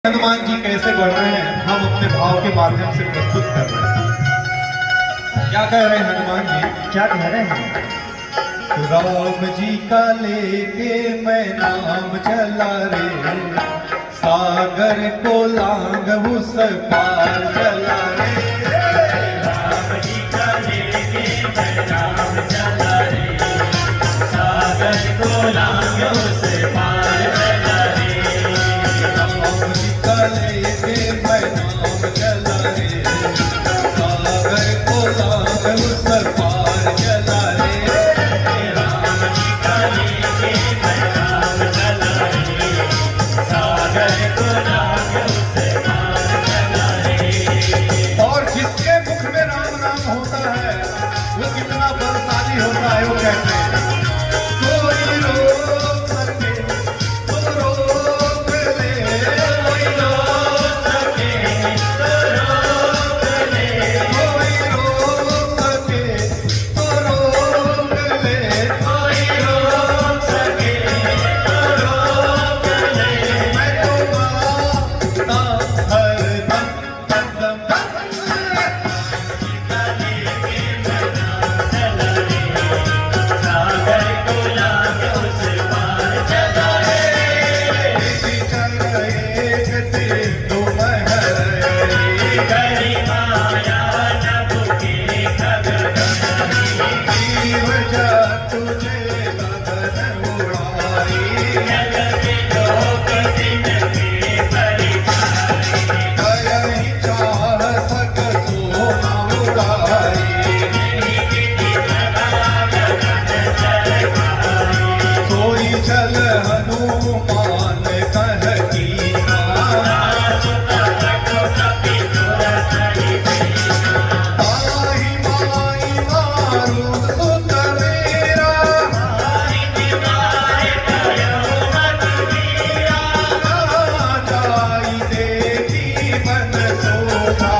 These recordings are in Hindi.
हनुमान जी कैसे बढ़ रहे हैं हम अपने भाव के माध्यम से प्रस्तुत कर रहे हैं। क्या कह रहे हैं हनुमान जी? क्या कह रहे हैं? राम जी का लेके मैं नाम चला रे, सागर को लांग उस पार चला रे। राम जी का लेके मैं नाम चला रे, सागर को लांग उस पार चला रे। राम जी का लेके मैं नाम चला रे, सागर को लांग उस पार चला रे। राम जी का लेके मैं नाम चला रे, सागर को लांग उस पार चला रे। और जिसके मुख में राम नाम होता है वो कितना बलशाली होता है। वो कहते हैं कोई रोक सके तो रोक ले, कोई रोक सके तो रोक ले, कोई रोक सके तो रोक ले। कोई रोक सके तो रोक ले। मैं तो गाता हरदम हरदम सागर को लांग उस पार चला रे। करी माया नभ के जग के लोक दिन के परिचारी। चल हनुमान कहती आई माई मारू सुतरेरा, जाई देवी बन सोधा।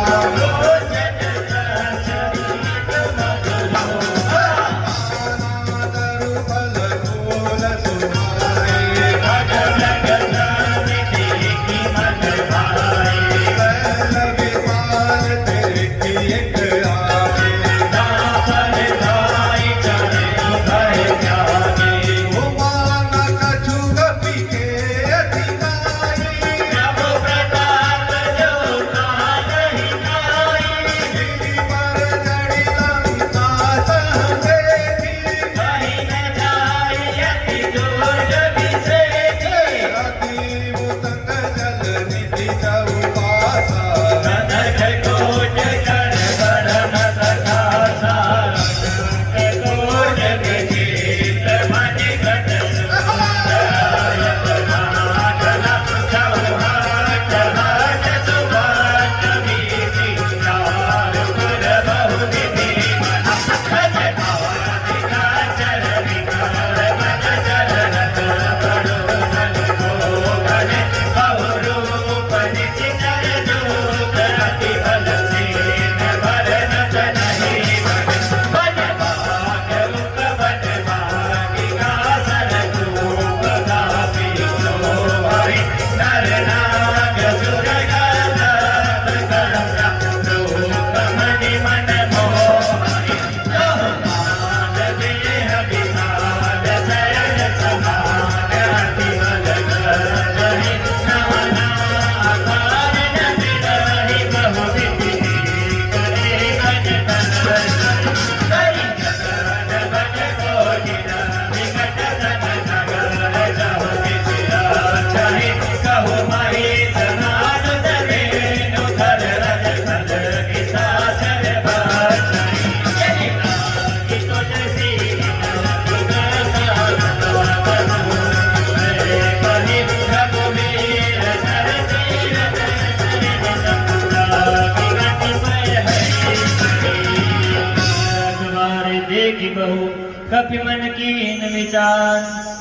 कपि मन कीन विचार,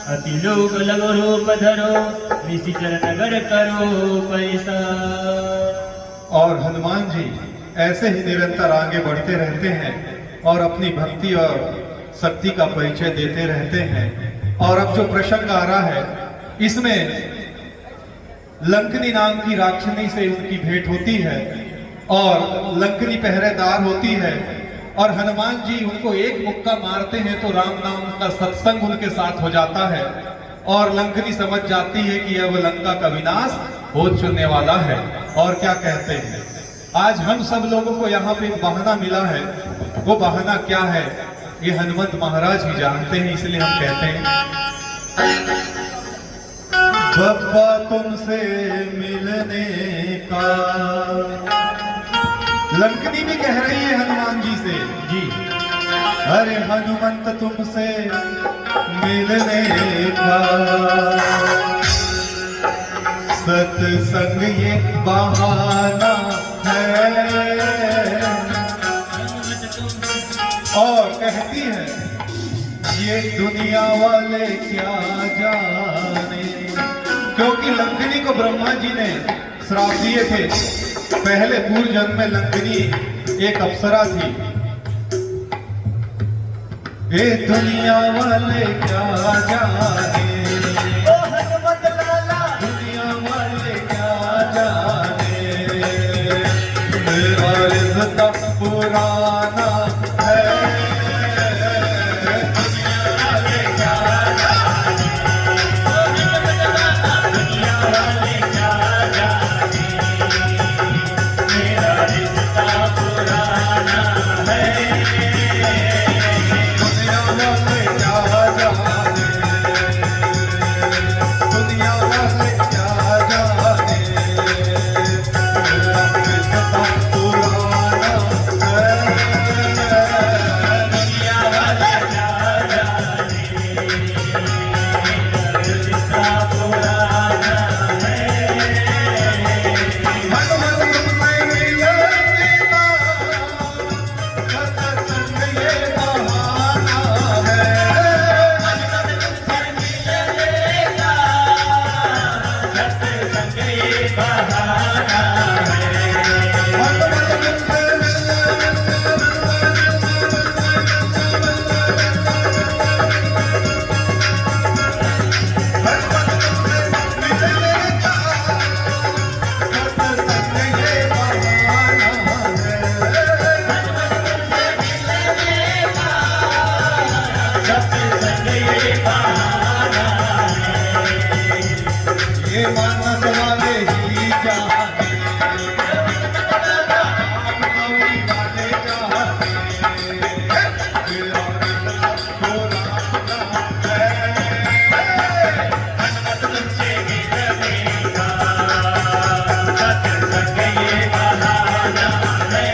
अति लोक लगो रूप धरो, निशिचर नगर करो परिसार। और हनुमान जी ऐसे ही निरंतर आगे बढ़ते रहते हैं और अपनी भक्ति और शक्ति का परिचय देते रहते हैं। और अब जो प्रसंग आ रहा है इसमें लंकनी नाम की राक्षनी से उनकी भेंट होती है और लंकनी पहरेदार होती है और हनुमान जी उनको एक मुक्का मारते हैं तो राम नाम का सत्संग उनके साथ हो जाता है और लंकनी समझ जाती है कि अब लंका का विनाश हो चुनने वाला है। और क्या कहते हैं, आज हम सब लोगों को यहाँ पे एक बहाना मिला है। वो बहाना क्या है ये हनुमत महाराज ही जानते हैं, इसलिए हम कहते हैं बप्पा तुमसे मिलने का। लंकनी भी कह रही है हनुमान जी से, जी अरे हनुमंत तुमसे मिलने का सत्संग ये बहाना है। और कहती है ये दुनिया वाले क्या जाने, क्योंकि लंकनी को ब्रह्मा जी ने श्राप दिए थे। पहले पूर्व जन्म में लंकनी एक अप्सरा थी। ये दुनिया वाले क्या जाने, ओ हनुमत लाला दुनिया वाले क्या जाने, मेरा रिश्ता पुराना है। दुनिया वाले क्या जाने, ओ हनुमत लाला दुनिया वाले क्या जाने, मेरा रिश्ता पुराना है। दुनिया वाले क्या जाने, दुनिया वाले क्या जाने, मेरा रिश्ता पुराना है। दुनिया वाले क्या जाने, रिश्ता पुराना है। हनुमत तुमसे मिलने का सत्संग ये बहाना है। हनुमत तुमसे मिलने का सत्संग ये बहाना है। हनुमत तुमसे मिलने का सत्संग ये बहाना है। सत्संग ये बहाना ये मानस वाले ही चाहते, आप गौरी वाले चाहते, मेरा रिश्ता पुराना है। हनुमत तुमसे मिलने का सत्संग ये बहाना है।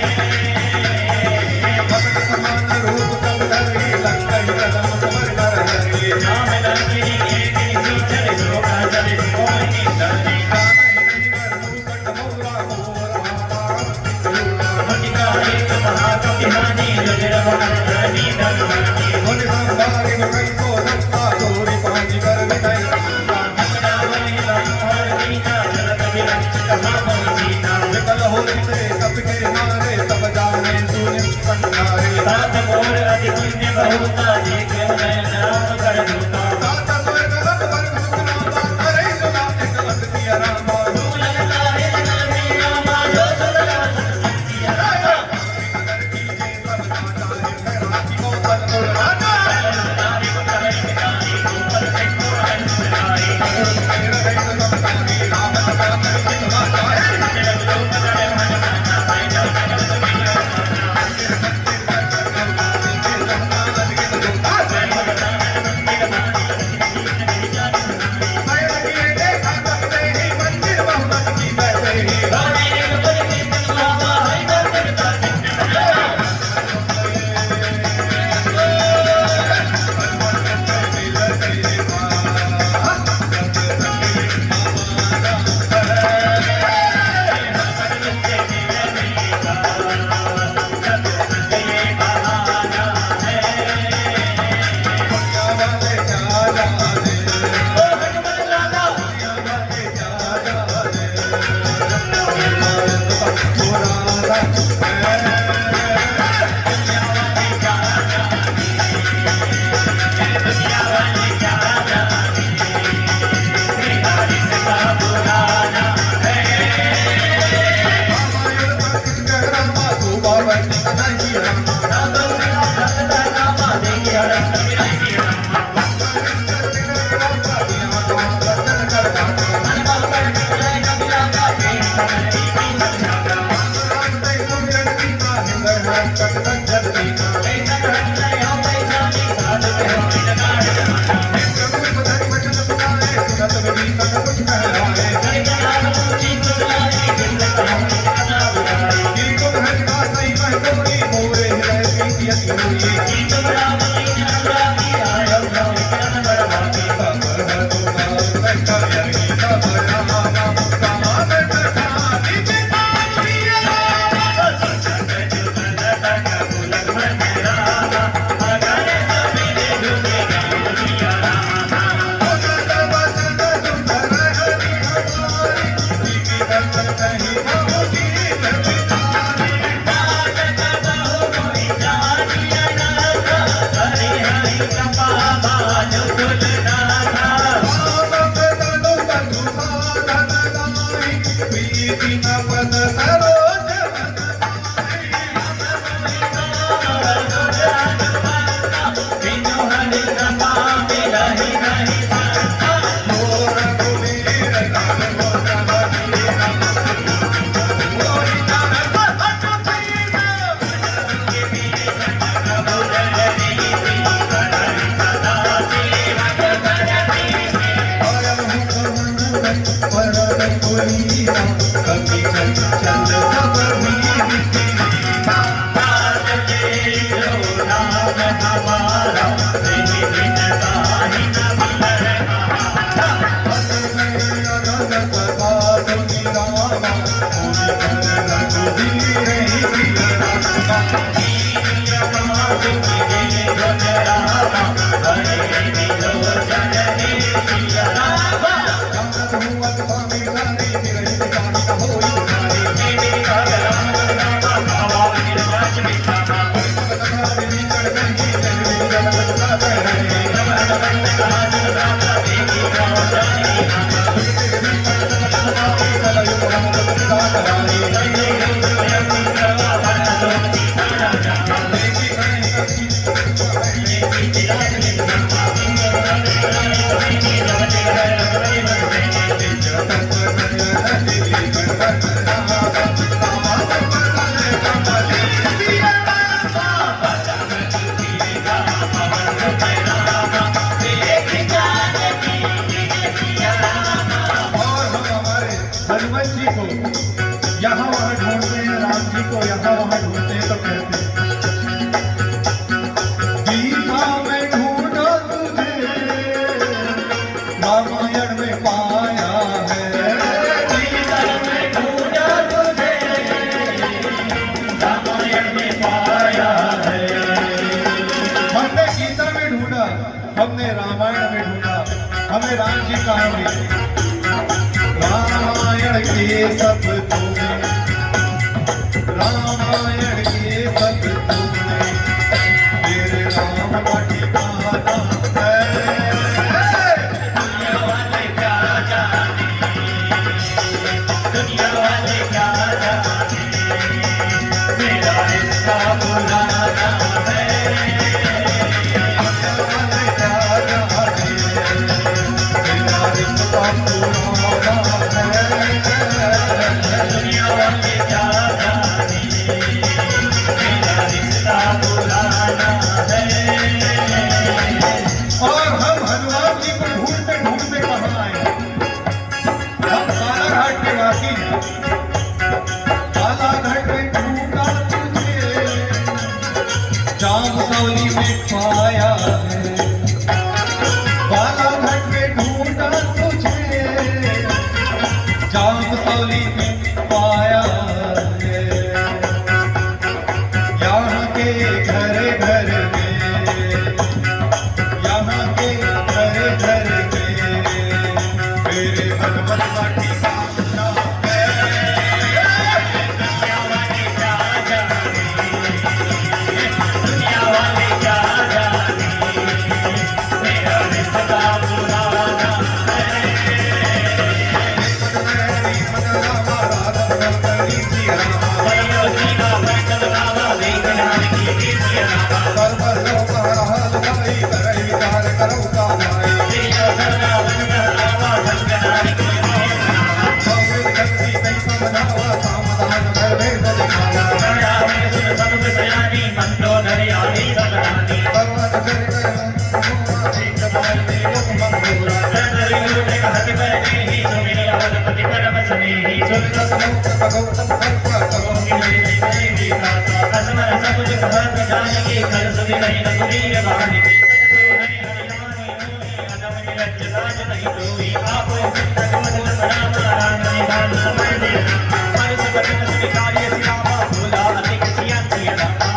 भक्त समान रूप कब धरे, लंकई कदम कमर कर हरे। नाम लंकिनी एक निधि चले शोभा चले कोई नहीं नहीं कर मूसक मोरा मोरा भटिका एक महाकपिहानी लगे धनी धनवानी धन संभारी में कई को रखा चोरी पानी कर मिटाई रखा। अपना वही लंकार दीना जलत विरंच कहा सीता विकल होते सबके मारे तब जाने सुने संसारे। सात मोर अति पुण्य बहुता देखे मैं नाम कर दूता सात स्वर्ग सब वर्ग सुख नामा करे सुना एक लख दिया रामा। नगर कीजे सब नाचा है राखी को तन को राजा। Thank you. हनुमान जी को यहाँ वहाँ ढूंढते हैं, राम जी को यहाँ वहाँ ढूंढते हैं, तो कहते हैं गीता में ढूंढा तुझे, रामायण में पाया है। गीता में ढूंढा तुझे, रामायण में पाया है। हमने गीता में ढूंढा, हमने रामायण में ढूंढा, हमें राम जी कहाँ मिले? रामायण के सब तुमने, रामायण के सब तुमने, मेरे राम का ठिकाना है। दुनिया वाले क्या जाने, दुनिया वाले क्या जाने, मेरा रिश्ता पुराना है। दुनिया वाले क्या जाने, मेरा रिश्ता पुराना है। दुनिया वाले क्या जाने, मेरा रिश्ता पुराना है। और हम हनुमान जी को ढूंढते ढूंढते कहाँ आए? हम बालाघाट के वासी हैं। बालाघाट में ढूंढा तुझे, जामसौली में पाया है। बालाघाट में ढूंढा तुझे, जामसौली में पाया है। यहाँ के घर घर में, यहाँ के घर घर में, मेरे हनुमान का ठिकाना है। दुनिया वाले क्या जाने, दुनिया वाले क्या जाने, मेरा रिश्ता पुराना है। राम रसमुक्त भगवतम कल्प करोमि असमर सब कुछ कहत जानिके कल सुधि नहीं रघुवीर वाहिनी लाज नहीं कोई आप भगवत राम राम निधान समय दे हर सब कार्य सियावा भोला अधिक सिया सिया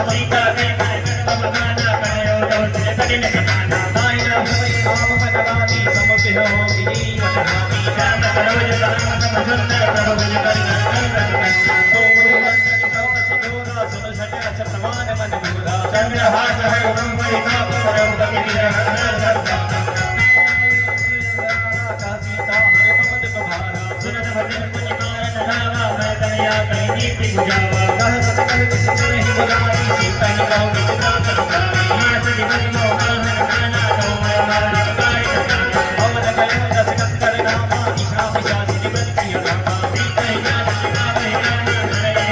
सीता के मन गाना कयो जो से कठिन कहाना मायना हुई आप भगवानी समझ हो जीवन हानि श्याम सरोज राम सम सुंदर प्रभु कर सो गुरु वंदन करो सिदोरा सुन सत्य समान मन मोरा चंद्रहास है उदम परिताप परम कवि सुनत भजन कुछ कारण रावा मैं तनया कहीं नीति बुझावा कह सकल किसी नहीं बुलाई सीता ही गाँव की चिता करताई मास दिवस मोहन गाना तो मैं मारा गाय करता अवध गयो दस कंकर रामा ईशा विशा दिवस की रामा सीता ही जान गावे गाना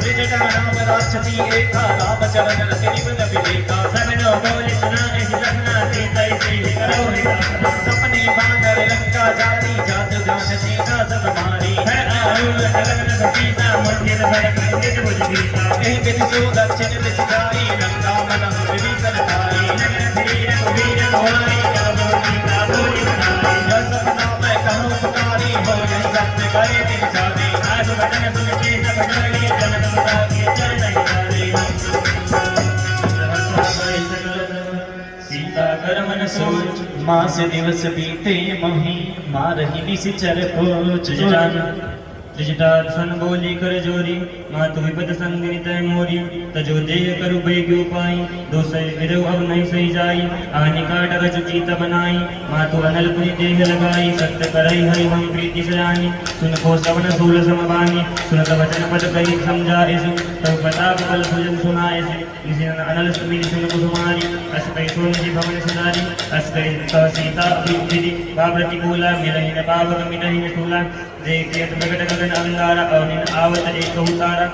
त्रिजटा राम राक्षसी एका राम चरण तिरिवन विवेका सगनो बोले सुना ऐसी सपना सीता से करो सपने बांधर लंका जाती जात जान सीता सब मारी है आरुल गगन सीता मंदिर भरक निज भुज गीता कहीं विधि सो दक्षिण दिश जाई लंका मन विभीषण भाई नगर धीर कुबीर भवाई जब सीता बोली बनाई जब सपना मैं कहूँ पुकारी हो यह सत्य करे दिन जाने आज वचन सुन के सब डरे जनक सदा के चरण हिलारे सीता कर मन सोच मास दिवस बीते मोहि मारहि निशिचर पोच त्रिजटा सन बोली कर जोरी मातु विपद संगिनी तय मोरी तजो देह करु बैग्यो पाई दोसै विरव अब नहीं सही जाई आनि काट रच चीत बनाई मातु अनल पुनि देह लगाई सत्य करई हरि हम प्रीति सयानी सुन को सवन सूल समबानी सुनत वचन पद कही समझाए सु तब प्रताप बल भुजन सुनाए से निशिन अनल सुमिनि सुन कुसुमारी अस कई सोन जी भवन सुनारी अस कई सीता विधि बाप्रति बोला मिलहि न पावक मिलहि न सूला देखियत प्रकट गगन अंगारा अवनिन आवत एक उतारा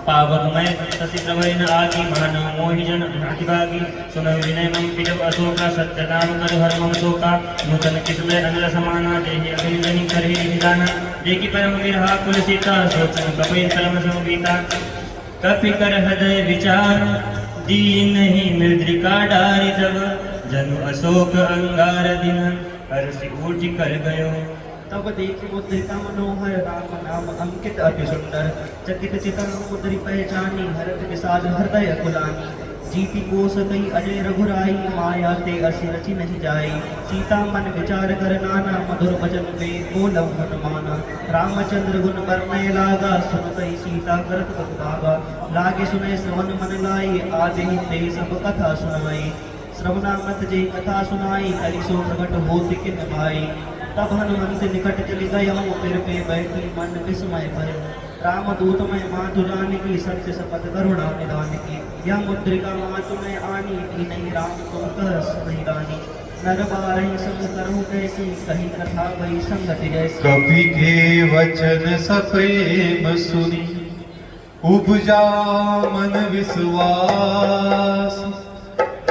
पावक मैं तसी प्रभइन आगी मानव मोहि जन अतिभागी सुन विनय मम पिटव अशोका सत्य नाम कर हर मम शोका नूतन किस्मय अनल समाना देहि अभिजनि करहि निदाना देखि परम विरहा कुल सीता सोचन कपि कलम संगीता कपि कर हृदय विचार दीन ही मृद्रिका डारि तब जनु अशोक अंगार दिन हर्षि उठ कर गयो तब देखि मुद्रिका मनोहर राम नाम अंकित अति सुंदर चकित चितन मुद्रि पहचानी हरत विशाल हृदय कुलानी जीति कोस कई अजय रघुराई माया ते असि रचि नहीं जाई सीता मन विचार कर नाना मधुर वचन में बोलम हनुमाना रामचंद्र गुण वर्णय लागा सुन कई सीता करत भागा लागे सुने श्रवण मन लाई आदि ते सब कथा सुनाई श्रवणामत जे कथा सुनाई करि सो प्रगट होत किन भाई तब हनुमंत निकट चली गयो फिर पे बैठी मन विस्मय भयो राम दूत में मातु जानकी सत्य शपथ करुणा निदान की यह मुद्रिका मातु में आनी थी नहीं राम तुम कह नहीं रानी नर बारही संग करहु कैसी कही कथा वही संगति जैसी कपि के वचन सप्रेम सुनी उपजा मन विश्वास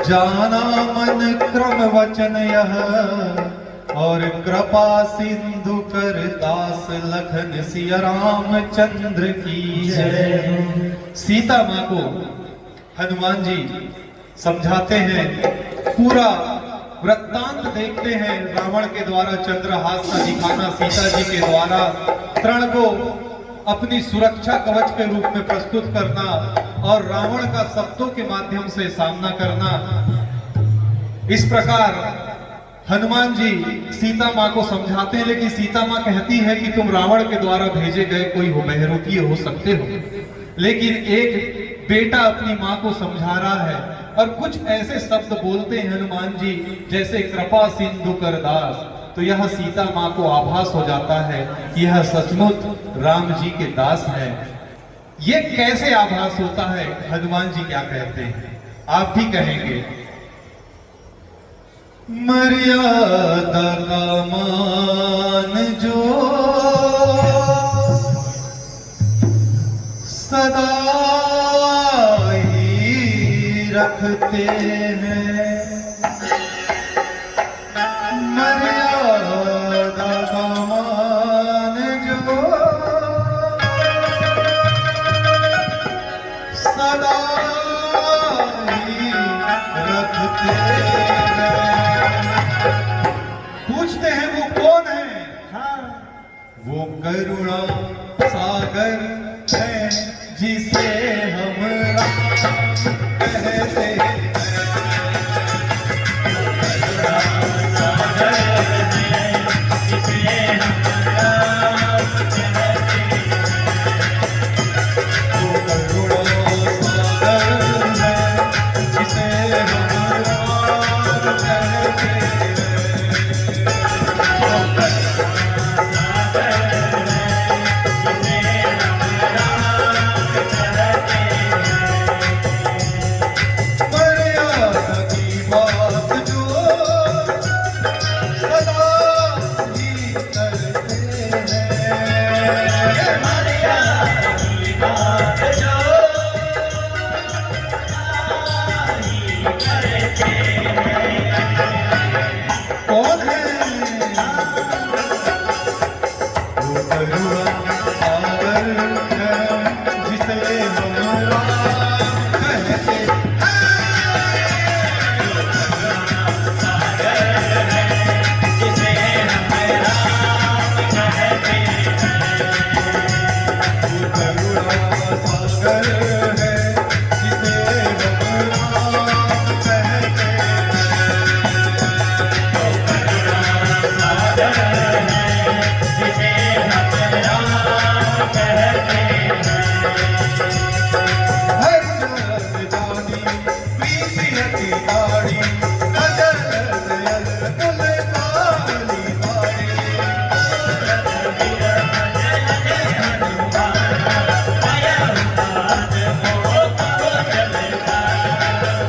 जाना मन क्रम वचन यह और कृपा सिंधु कर दास लखन सिया रामचंद्र की जय। सीता माँ को हनुमान जी समझाते हैं, पूरा वृत्तांत देखते हैं। रावण के द्वारा चंद्रहास का दिखाना, सीता जी के द्वारा तृण को अपनी सुरक्षा कवच के रूप में प्रस्तुत करना और रावण का शब्दों के माध्यम से सामना करना। इस प्रकार हनुमान जी सीता माँ को समझाते हैं, लेकिन सीता माँ कहती है कि तुम रावण के द्वारा भेजे गए कोई हो, बहरूपीय हो सकते हो, लेकिन एक बेटा अपनी माँ को समझा रहा है। और कुछ ऐसे शब्द बोलते हैं हनुमान जी जैसे कृपा सिंधु कर दास, तो यह सीता माँ को आभास हो जाता है कि यह सचमुच राम जी के दास हैं। ये कैसे आभास होता है, हनुमान जी क्या कहते हैं, आप भी कहेंगे। मर्यादा का मान जो सदा ही रखते हैं, मर्यादा का मान जो रखते हैं। पूछते हैं वो कौन है? हाँ वो करुणा सागर है जिसे हम राम कहते हैं। वो करुणा सागर है जिसे हम राम कहते हैं। मर्यादा की बात जो सदा ही करते हैं। मर्यादा की बात जो कौन है? वो करुणा सागर है जिसे हम राम कहते हैं। वो करुणा सागर है जिसे हम राम कहते हर जन जानी प्रीति गाड़ी नजर दयल कुल काली बाड़ी।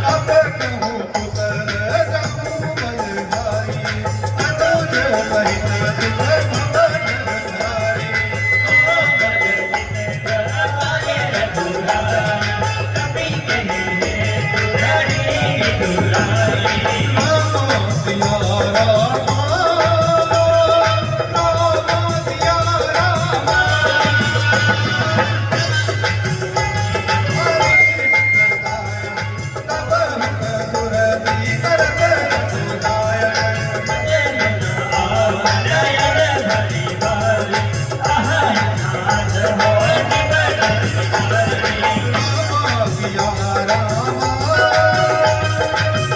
अब कहूँ कुशल जाऊँ बलधारी अनुज सहित दुख भवन धारी। राम सिया राम राम सिया राम। तब सुरती करत रघुनायक। राम सिया राम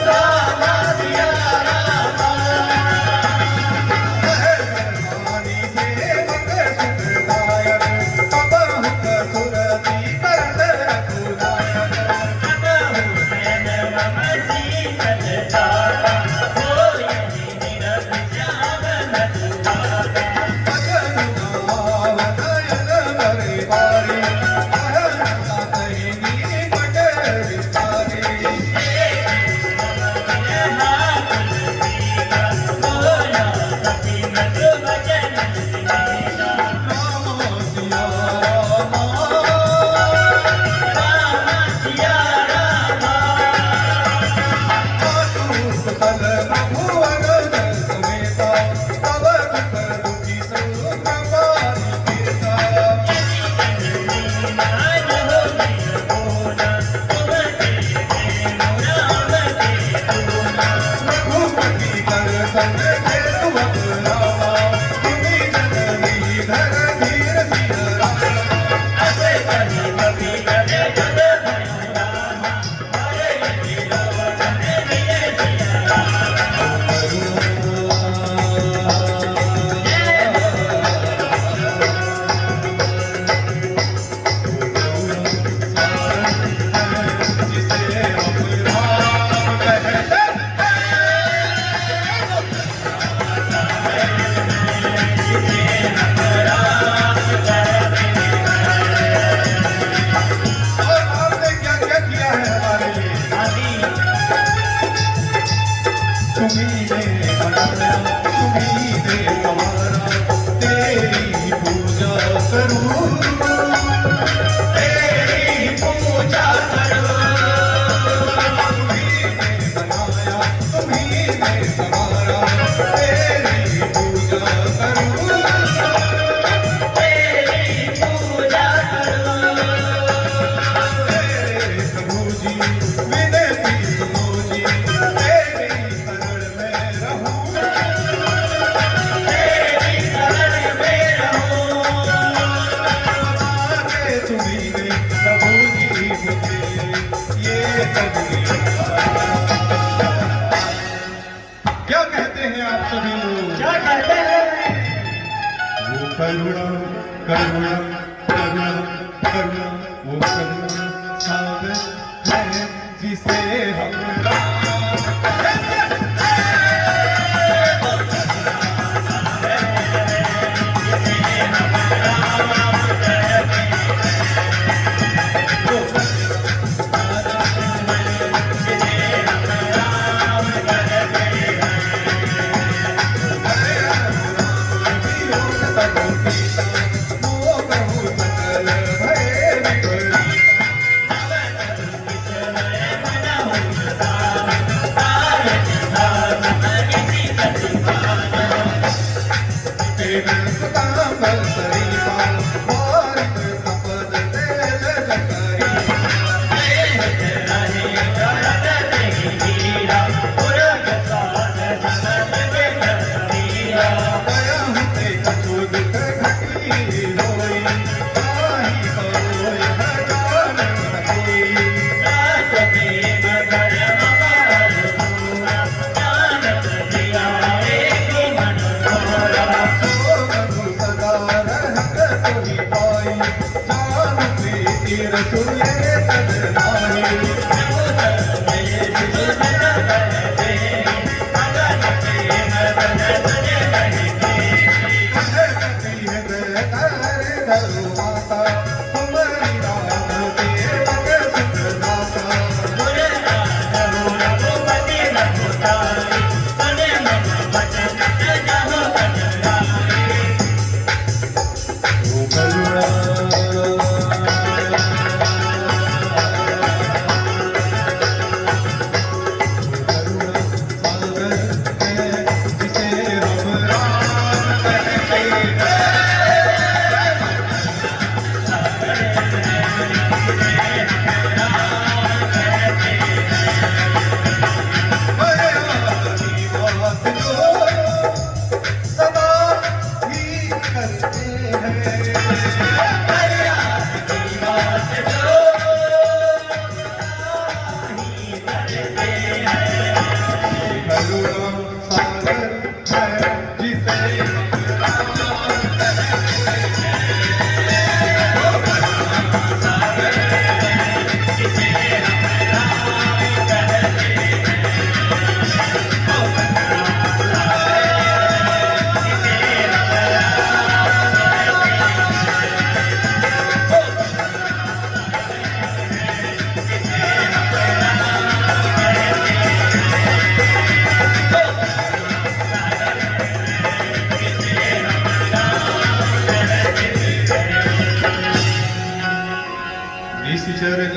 राम सिया राम। मेहरबानी सेवक सुखदायक तब सुरती करत रघुनायक। भजन गाव नयन भरे बारी कहना कहीं बट विस्तारी। राम सिया राम आतु सकल भुवन समेता तब दुख दुखी सुख पारी कीर्ता। रघुपति कर संग जेतु रामा तुम्ही जननी धर धीर सिया रामा। जिसे हम राम कहते और आपने क्या क्या किया है हमारे लिए? तुम्ही ने बनाया तुम्ही ने संवारा तेरी पूजा करूं तेरी पूजा करूं। तुम्ही ने बनाया तुम्ही ने संवारा तेरी पूजा करूं तेरी पूजा करूं। प्रभु जी विनती सुनो जी करुणा करुणा करुणा वो करुणा सागर है जिसे हम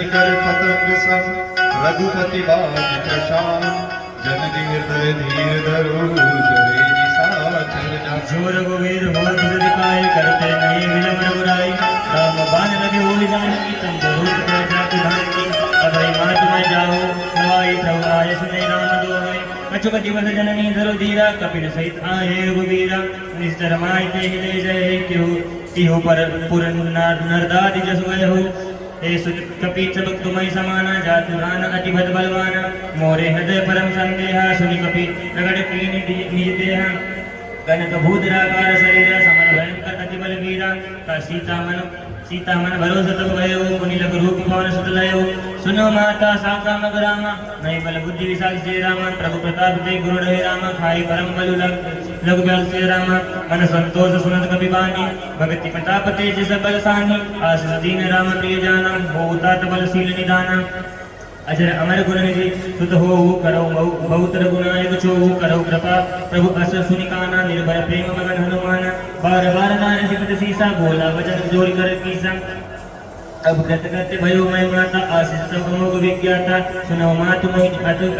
निकर पतंग सम रघुपति बाग प्रशांत जननी हृदय धीर धरो जय निशाचर जा जो रघुवीर हो दिखाई करते नहीं विलंब रघुराई राम बाण लगे हो जानकी तुम बहुत प्रजा धान की अभय मात में जाओ नवाई प्रभु आय सुने राम दोहे कछुपति वध जननी धरो धीरा कपिल सहित आए रघुवीरा निश्चर माय ते ले जय क्यों तिहु पर पुर नरदादि जस गए हो हे सुत कपि चबक तुम्हें समाना जातु रान अति भद बलवाना मोरे हृदय परम संदेहा सुनि कपि प्रगट कीनि निज देहा कनक भूधराकार शरीर समर भयंकर अति बल वीरा का सीता मन भरोसा तब भयो मुनि लग रूप पवन सुत लयो सुनो माता साका मग रामा नहीं बल बुद्धि विशाल से रामा प्रभु प्रताप ते गुरु रहे रामा खाई परम बलु लग बल से रामा मन संतोष सुनत कपि बानी भगति प्रताप तेज सबल सानी आशीष दीन राम प्रिय जाना होता बल शील निदाना अजर अमर गुण निधि सुत हो करो बहुतर गुणायक छो करो कृपा प्रभु अस सुनिकाना निर्भय प्रेम मगन हनुमान बार बार नान सिकत सीसा बोला वचन जोर कर कीसा अब गत गत भयो मैं माता आशीष तब अमोघ विज्ञाता सुनो मातु मोहि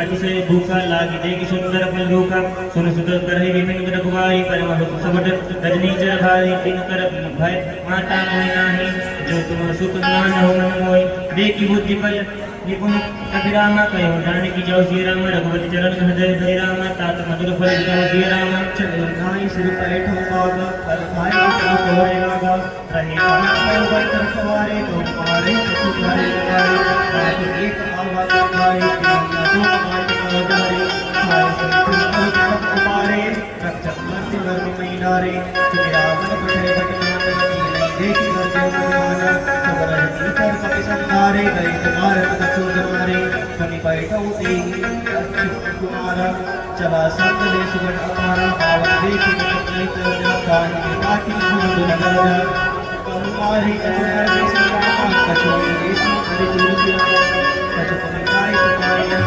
अतिशय भूखा लागी देगी सुंदर फल भूखा सुन सुत करहि विपिन रघुवाई परम सबट रजनी चर भाई तीन कर भय माता मोहि नाही जो तुम सुख मान हो मन मोहि देखी बुद्धि बल निपुण कपिरामा कहो जानकी जाओ श्री राम रघुपति चरण हृदय धरि राम तात मधुर फल जाओ श्री राम चढ़ाई सिर बैठो बागा फल खाए तो कोरे लागा रहे पानी पर कर सवारे तो पारे कछु धारे लगाए रात एक आवा खाए तो मार को जारे खाए संतुल को कुमारे रक्षक मर्ति वर्ग में डारे श्री राम पठे भटमान की मारे गए कुमार कछुद मारे फनी बैठो देही अच्युत कुमारा चला सकले सुगन अपारा पावन देखी कपड़े तो काहे के काटी भूल नगर मारी कछुद देशी करे दूर कछुद में गाय पुकारिया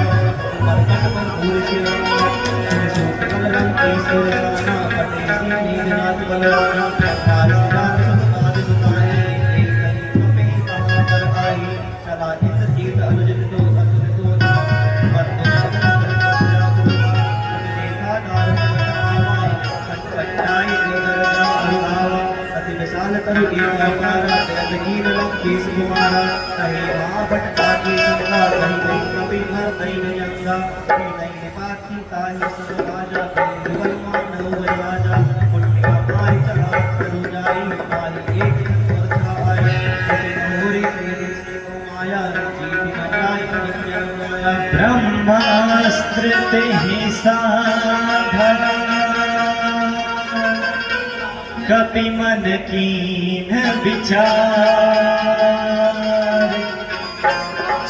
मरकट पर भूल शिरा सुने सूत कलरंग की सुरसाना पटे सी नींदनाथ बलवाना पार सिद्धांत सुनाद सुनाए एक कहीं कहाँ पर आई चला इत तीर्थ अनुजित तो अतुलित तो मर्दों देखा दारुण बतावा कट्टाई गोदरदा अनुभावा अति विशाल तरु एक अवतारा तेरकीन लंकेश कुमारा कहे वहाँ भटका की संगा कहीं कहीं कभी भर कहीं नयंगा कहीं कहीं पाखी काहे सब राजा कहीं दुबल मानव राजा पुण्य हमारी चला करू जाई हमारी एक वर्षा आए कभी मोरे तेरे से को माया जीवी न जाए कभी माया ब्रह्मास्त्र ही साधना कपि मन कीन विचार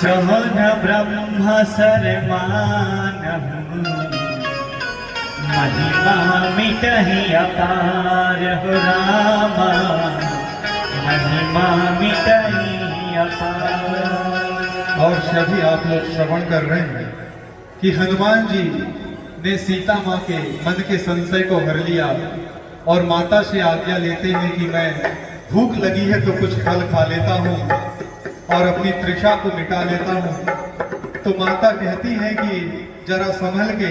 चौन ब्रह्म सरमानहु महिमा मिटहि अपार हो रामा महिमा मिटहि अपार। और सभी आप लोग श्रवण कर रहे हैं कि हनुमान जी ने सीता माँ के मन के संशय को हर लिया और माता से आज्ञा लेते हैं कि मैं भूख लगी है तो कुछ फल खा लेता हूँ और अपनी तृषा को मिटा लेता हूँ। तो माता कहती है कि जरा संभल के,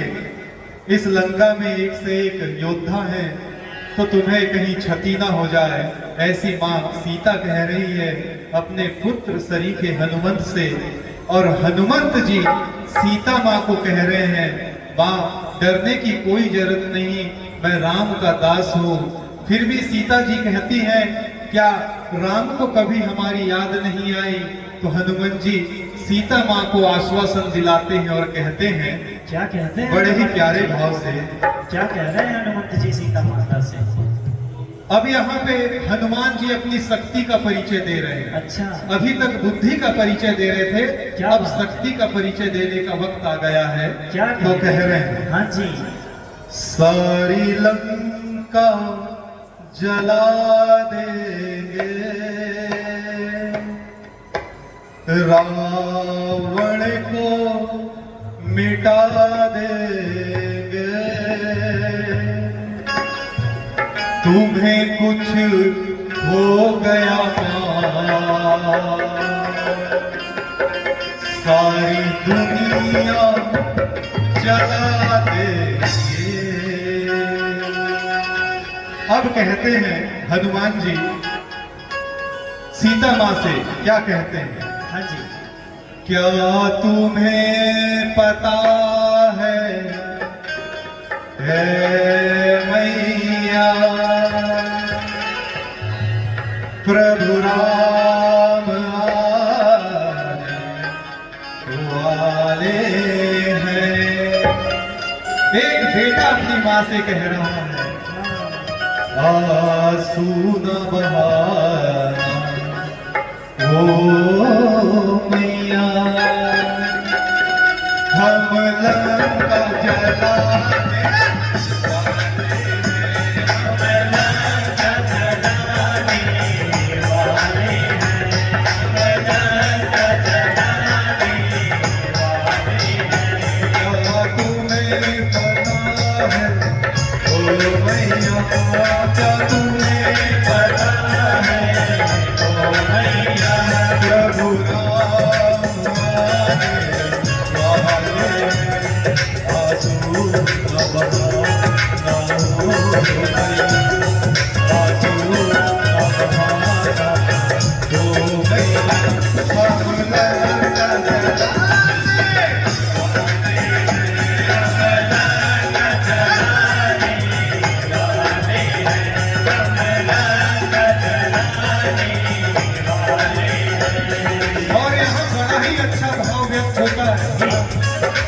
इस लंका में एक से एक योद्धा है तो तुम्हें कहीं क्षति ना हो जाए। ऐसी माँ सीता कह रही है अपने पुत्र सरीखे हनुमंत से, और हनुमंत जी सीता माँ को कह रहे हैं माँ डरने की कोई जरूरत नहीं, मैं राम का दास हूँ। फिर भी सीता जी कहती हैं क्या राम को कभी हमारी याद नहीं आई? तो हनुमान जी सीता माँ को आश्वासन दिलाते हैं और कहते हैं, क्या कहते हैं? बड़े ही प्यारे भाव से क्या कह रहे हैं हनुमंत जी सीता माता से? अब यहाँ पे हनुमान जी अपनी शक्ति का परिचय दे रहे हैं। अच्छा, अभी तक बुद्धि का परिचय दे रहे थे, क्या अब बात? शक्ति का परिचय देने का वक्त आ गया है। क्या तो कह रहे हैं, हाँ जी, सारी लंका जला देंगे, रावण को मिटा देंगे, तुम्हें कुछ हो गया सारी दुनिया जला देंगे। अब कहते हैं हनुमान जी सीता माँ से, क्या कहते हैं? हाँ जी, क्या तुम्हें पता है मैया प्रभु राम वाले हैं। एक बेटा अपनी माँ से कह रहा है आंसू न बहाना ओ मैया, हम लंका जलाने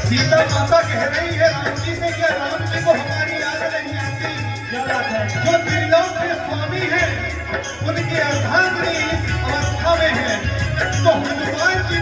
सीता माता कह रही है राम जी से, क्या राम जी को हमारी याद नहीं आती? क्या बात है? जो त्रिलोक के स्वामी हैं, उनके अर्धांगिनी इस अवस्था में है, तो हनुमान जी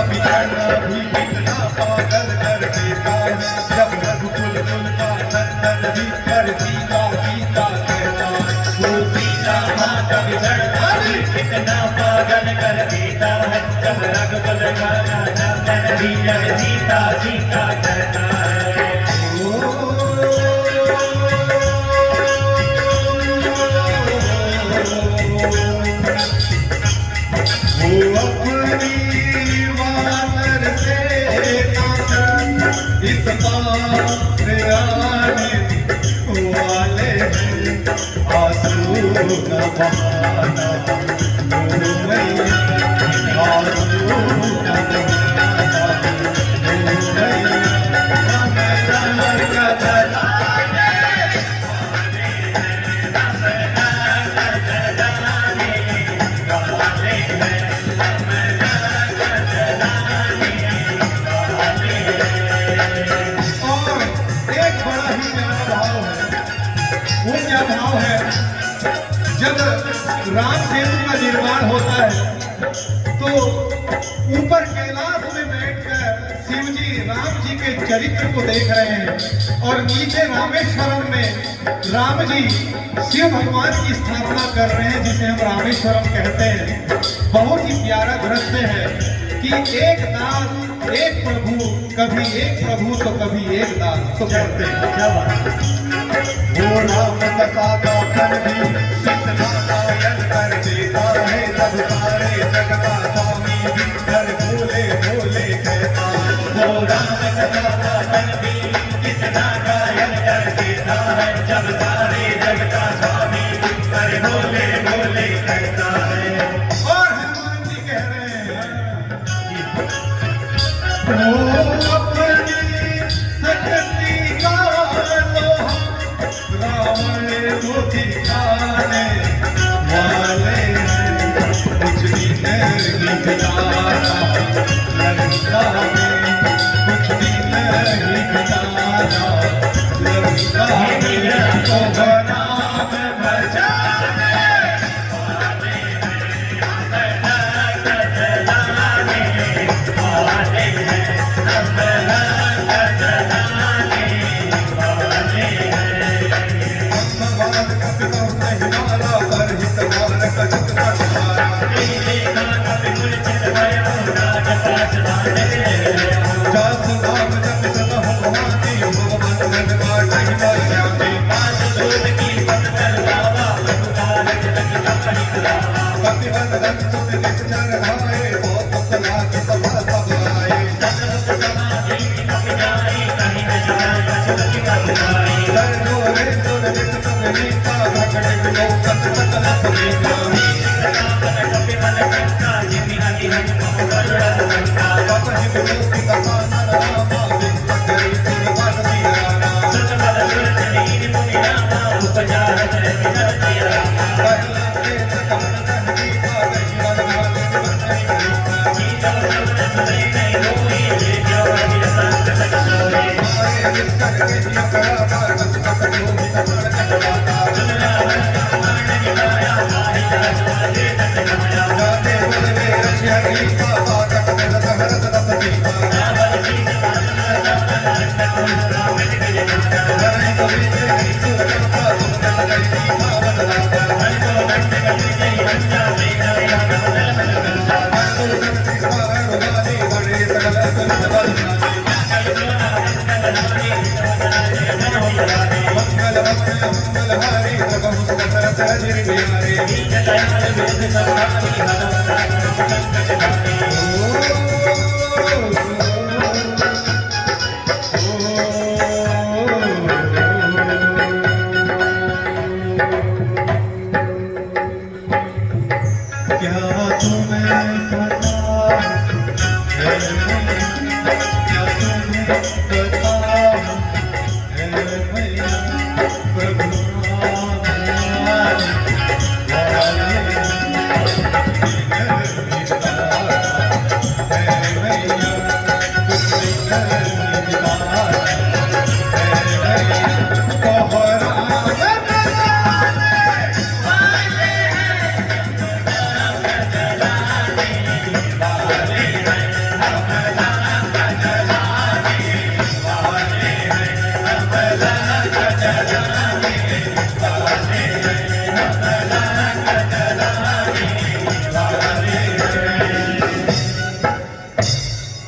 बिछड़ना भी कितना पागल कर देता है। जब रघुकुल कुल का नंदन भी कर सीता सीता कहता है। वो सीता माँ का बिछड़ना भी कितना पागल कर देता है। जब रघुकुल का नंदन भी जब सीता सीता कहता है। वो अपनी वानर सेना इस पार आने वाले हैं। आंसू न बहाना ओ मैया, आंसू न बहाना ओ मैया, हमें राम का जलाने और एक बड़ा ही प्यारा भाव है। वो क्या भाव है? जब राम सेतु का निर्माण होता है तो ऊपर कैलाश में बैठकर शिव जी राम जी के चरित्र को देख रहे हैं और नीचे रामेश्वरम में राम जी शिव भगवान की स्थापना कर रहे हैं, जिसे हम रामेश्वरम कहते हैं। बहुत ही प्यारा दृश्य है कि एक दास एक प्रभु, कभी एक प्रभु तो कभी एक दास। तो कहते हैं क्या बात है? वो राम कथा का फल भी कितना कायल कर देता है। सब सारे जग का स्वामी भी हर भोले भोले कहता है। वो राम कथा का फल भी कितना कायल कर देता है। जब सारे जग का स्वामी हर भोले भोले कहता है। और हनुमान जी कह रहे हैं वो अपनी शक्ति का लोहा रावण को दिखाने वाले हैं। कुछ भी नहीं बिताना लंका में, कुछ भी नहीं बिताना लंका में। तो राम बचाने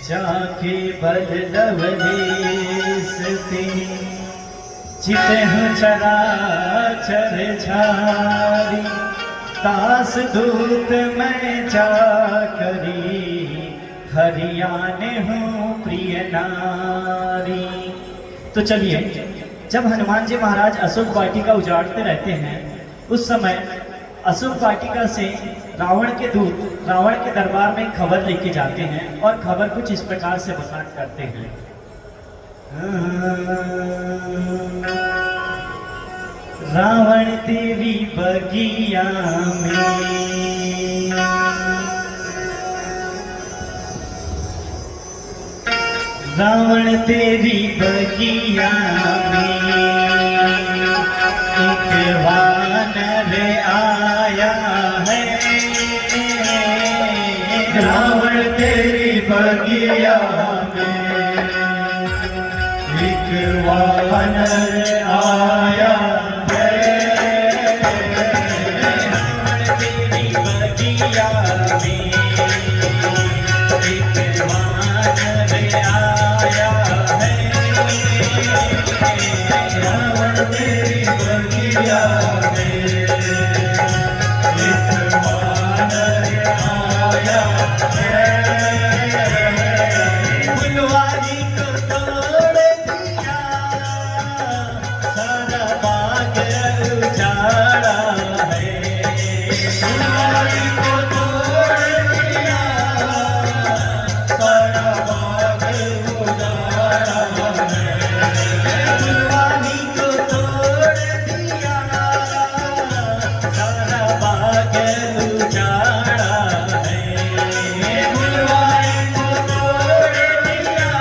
जाके बदलवलेसते चितहु चराचर छारी दास दूत मैं जा करी हरियाने हूँ प्रिय नारी। तो चलिए, जब हनुमान जी महाराज अशोक वाटिका उजाड़ते रहते हैं, उस समय अशोक वाटिका से रावण के दूत रावण के दरबार में खबर लेके जाते हैं और खबर कुछ इस प्रकार से बयान करते हैं। रावण तेरी बगिया में रावण तेरी बगिया में एक वानर आया है। रावण तेरी बगिया में एक वानर आया है। रावण तेरी बगिया में एक वानर आया है। रावण तेरी बगिया में एक वानर आया है। फुलवारी को तोड़ दिया, सारा बाग उजाड़ा है। फुलवारी को तोड़ दिया, सारा बाग उजाड़ा है। फुलवारी को तोड़ दिया, सारा बाग उजाड़ा है। फुलवारी को तोड़ दिया,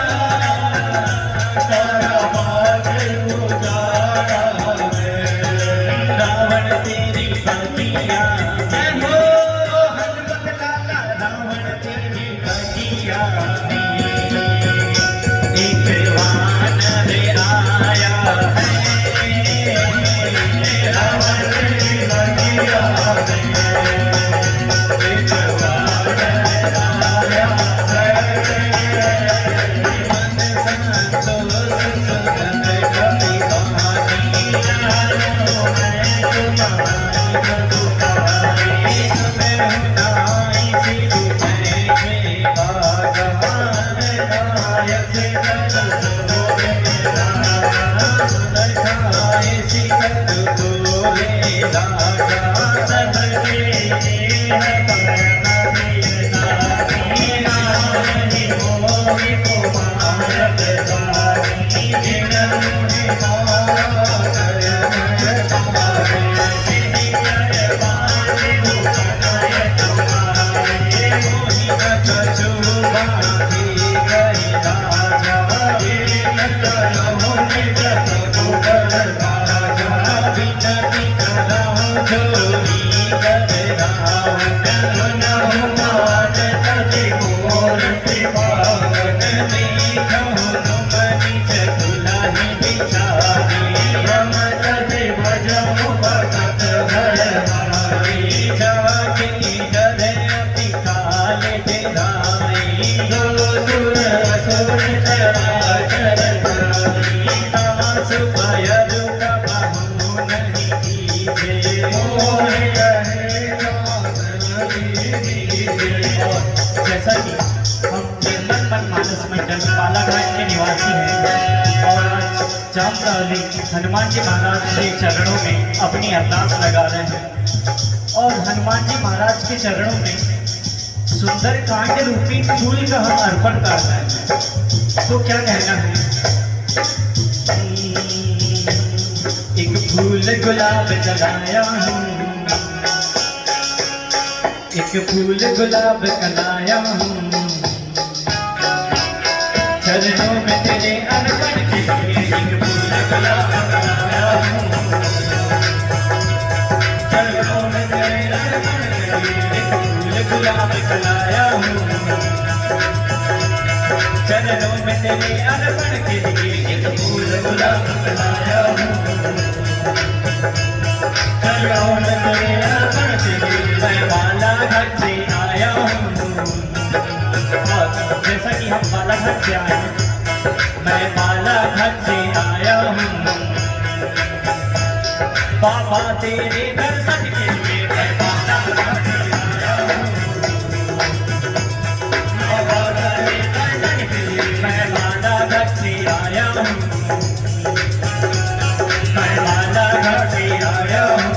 सारा बाग उजाड़ा है। रावण तेरी बगिया में हो हनुमत लाला, रावण तेरी बगिया में एक वानर आया है। रावण तेरी बगिया में एक वानर आया है। मन संतोष सुगंध कपि कहानी, जानो मैं तुम्हारी बधुकारी। तुम्हें हुनाई सी तुझे में बागवान, नायक से कर दो मेरा खाए सी कर दो मेरा। सब के है परना देना, नारी मोहि कुमार बदारी। जिन मुनि मारा कर तुम्हारे, सिद्धि कर बाजे बनाय तुम्हारे। मोहि न कछु बाँधी गई राजा, बिन करहु निज प्रभु कर राजा। बिनती करहु जोरी कर रावण, सुनहु मान तति मोर सिपावन। देखहु तुम निज दुलाहि बिचारी, हम तति भजहु भगत भयहारी। जाके डर अति काल डेराई, जो सुर असुर चराचर ठाई। दास भयरु कबहु नहीं कीजे, मोह कहे जैसा कि हम निर्मल मन मानस मंडल बालाघाट के निवासी हैं और आज जामसावली हनुमान जी महाराज के चरणों में अपनी अरदास लगा रहे हैं और हनुमान जी महाराज के चरणों में सुंदर कांड रूपी फूल का हम अर्पण कर रहे हैं। तो क्या कहना है? एक फूल गुलाब जलाया हूँ, एक फूल गुलाब कलाया हूँ। चरणों में तेरे अर्पण के लिए एक फूल गुलाब कलाया हूँ। चरणों में तेरे अर्पण के लिए एक फूल गुलाब कलाया हूँ। चरणों में तेरे अर्पण के लिए एक फूल गुलाब कलाया हूँ। दौलत मेरा बढ़ते मैं बालाघाट से आया हूँ। और जैसा कि हम बालाघाट से आए हैं, मैं बालाघाट से आया हूँ। बाबा तेरे दर्शन के लिए मैं बालाघाट से आया हूँ। बाबा तेरे दर्शन के लिए मैं बालाघाट से आया हूँ। मैं बालाघाट से आया हूँ।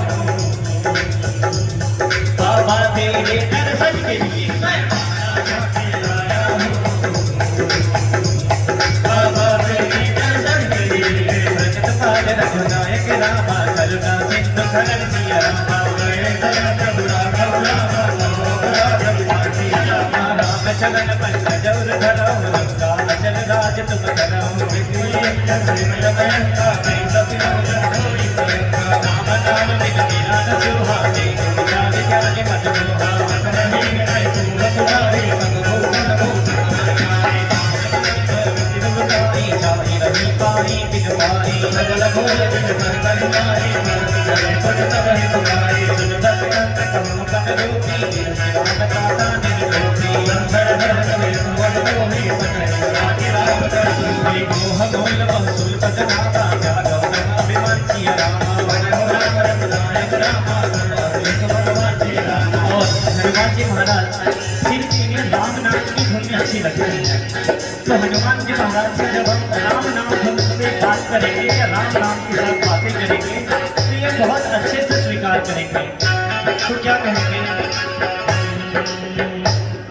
बाबा तेरे दर्शन के लिए मैं बालाघाट से आया हूँ। बाबा तेरे दर्शन के लिए भगत पाल रघुनायक रामा करुणा सिंधु खरन सिया रामा राम चरण पंकज और धराओ लंका अचल राज तुम कराओ। राम नाम बिन मेरा न सुहाए जान जान मन हनुमान जी महाराज सिर्फ इन्हें राम नाम की धुन में अच्छी लगती है। तो हनुमान जी महाराज से जब हम राम नाम धुन से बात करेंगे या राम नाम के साथ बातें करेंगे तो ये बहुत अच्छे से स्वीकार करेंगे। तो क्या कहेंगे?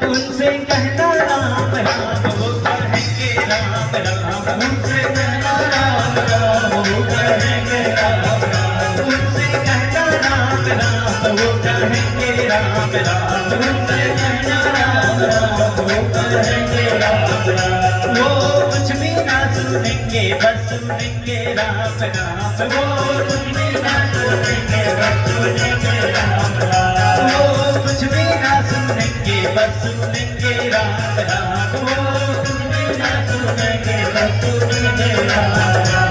उनसे कहना राम राम वो कहेंगे राम राम। उनसे कहना राम राम वो कहेंगे राम राम। उनसे कहना राम राम वो कहेंगे राम राम। उनसे कहना राम राम वो कहेंगे राम राम। वो कुछ भी ना सुनेंगे बस सुनेंगे राम राम। वो कुछ भी ना सुनेंगे बस सुनेंगे राम राम। वो कुछ भी ना सुनेंगे बस सुनेंगे राम राम। वो कुछ भी ना सुनेंगे बस सुनेंगे राम राम।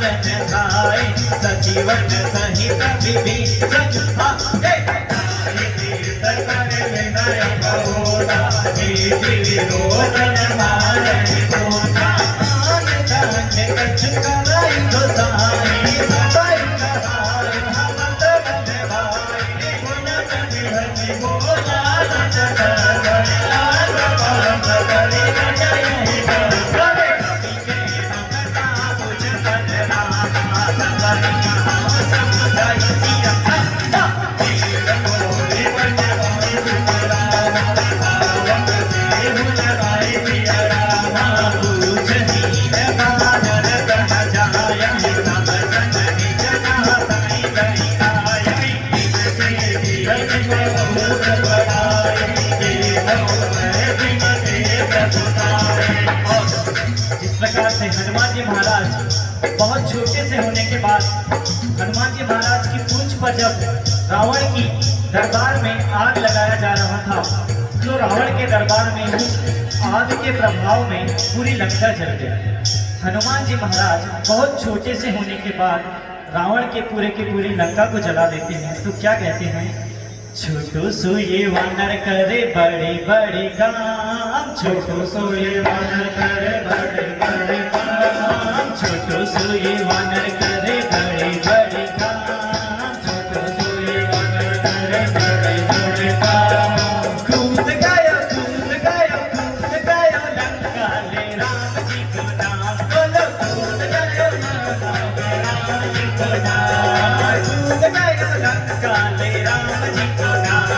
चरण धाय सजीवन सहित विभीषण विरोधन मारे कोटा कछ कराई गोसाई सदाई कहाय हम तन भाई गुण हरि बोला से हनुमान जी महाराज बहुत छोटे से होने के बाद हनुमान जी महाराज की पूंछ पर जब रावण की दरबार में आग लगाया जा रहा था तो रावण के दरबार में आग के प्रभाव में पूरी लंका जल गया। हनुमान जी महाराज बहुत छोटे से होने के बाद रावण के पूरी लंका को जला देते हैं। तो क्या कहते हैं, छोटो सो ये वानर करे बड़े बड़े काम, छोटो सो ये वानर करे बड़े बड़े काम, छोटो सो ये वानर करे बड़े बड़े काम, छोटो सो ये वानर करे बड़े बड़े काम। कूद गयो लंका ले राम जी को नाम, बोलो कूद गयो लंका ले राम जी को नाम, कूद गयो लंका ले राम जी को नाम,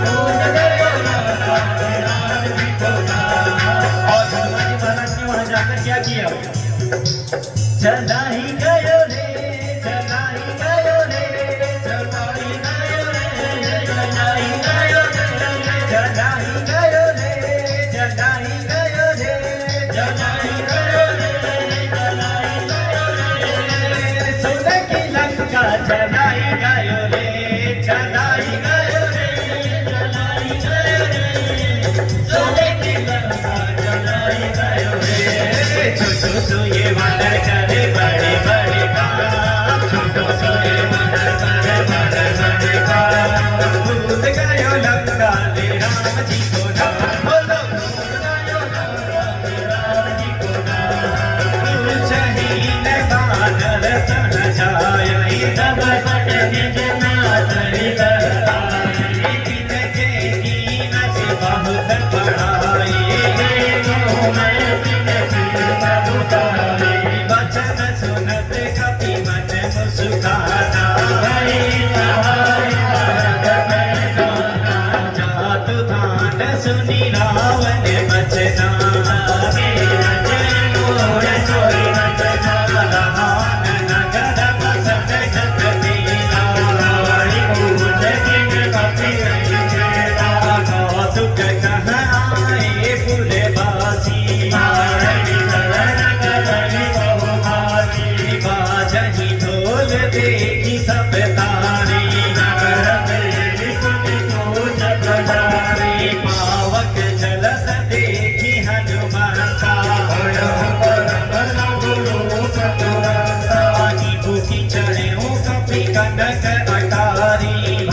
कूद गयो लंका ले राम जी को नाम। और हनुमान जी महाराज ने वहां जाकर क्या किया, जलाई गयो रे, जलाई गयो रे, जलाई गयो रे, जलाई गयो रे, जलाई गयो रे, जलाई गयो रे, जलाई गयो रे, जलाई गयो रे, सुन की लंका जलाई गयो रे, जलाई गयो रे, जलाई गयो रे, सुन की लंका जलाई गयो रे। छोटो सो ये वानर करे बड़े बड़े काम, छोटो सो ये वानर करे बड़े बड़े काम, कूद गयो लंका ले राम जी को नाम, बोलो कूद गयो लंका ले राम जी को नाम। पूछहीन वानर तन जाय तब बड़ निज नातरि लहराई, तिनके कीन से बहुत बढ़ाई, देखो मैं तिनकी प्रभुताई, वचन सुनत कपि मन मुस्काना, जातु धान सुनि रावण बचना, मोर सोई रहान नगर बसत जत दीना, पूछ किन कपि कौतुक कह आए पुरवासी, बाजहि ढोल दे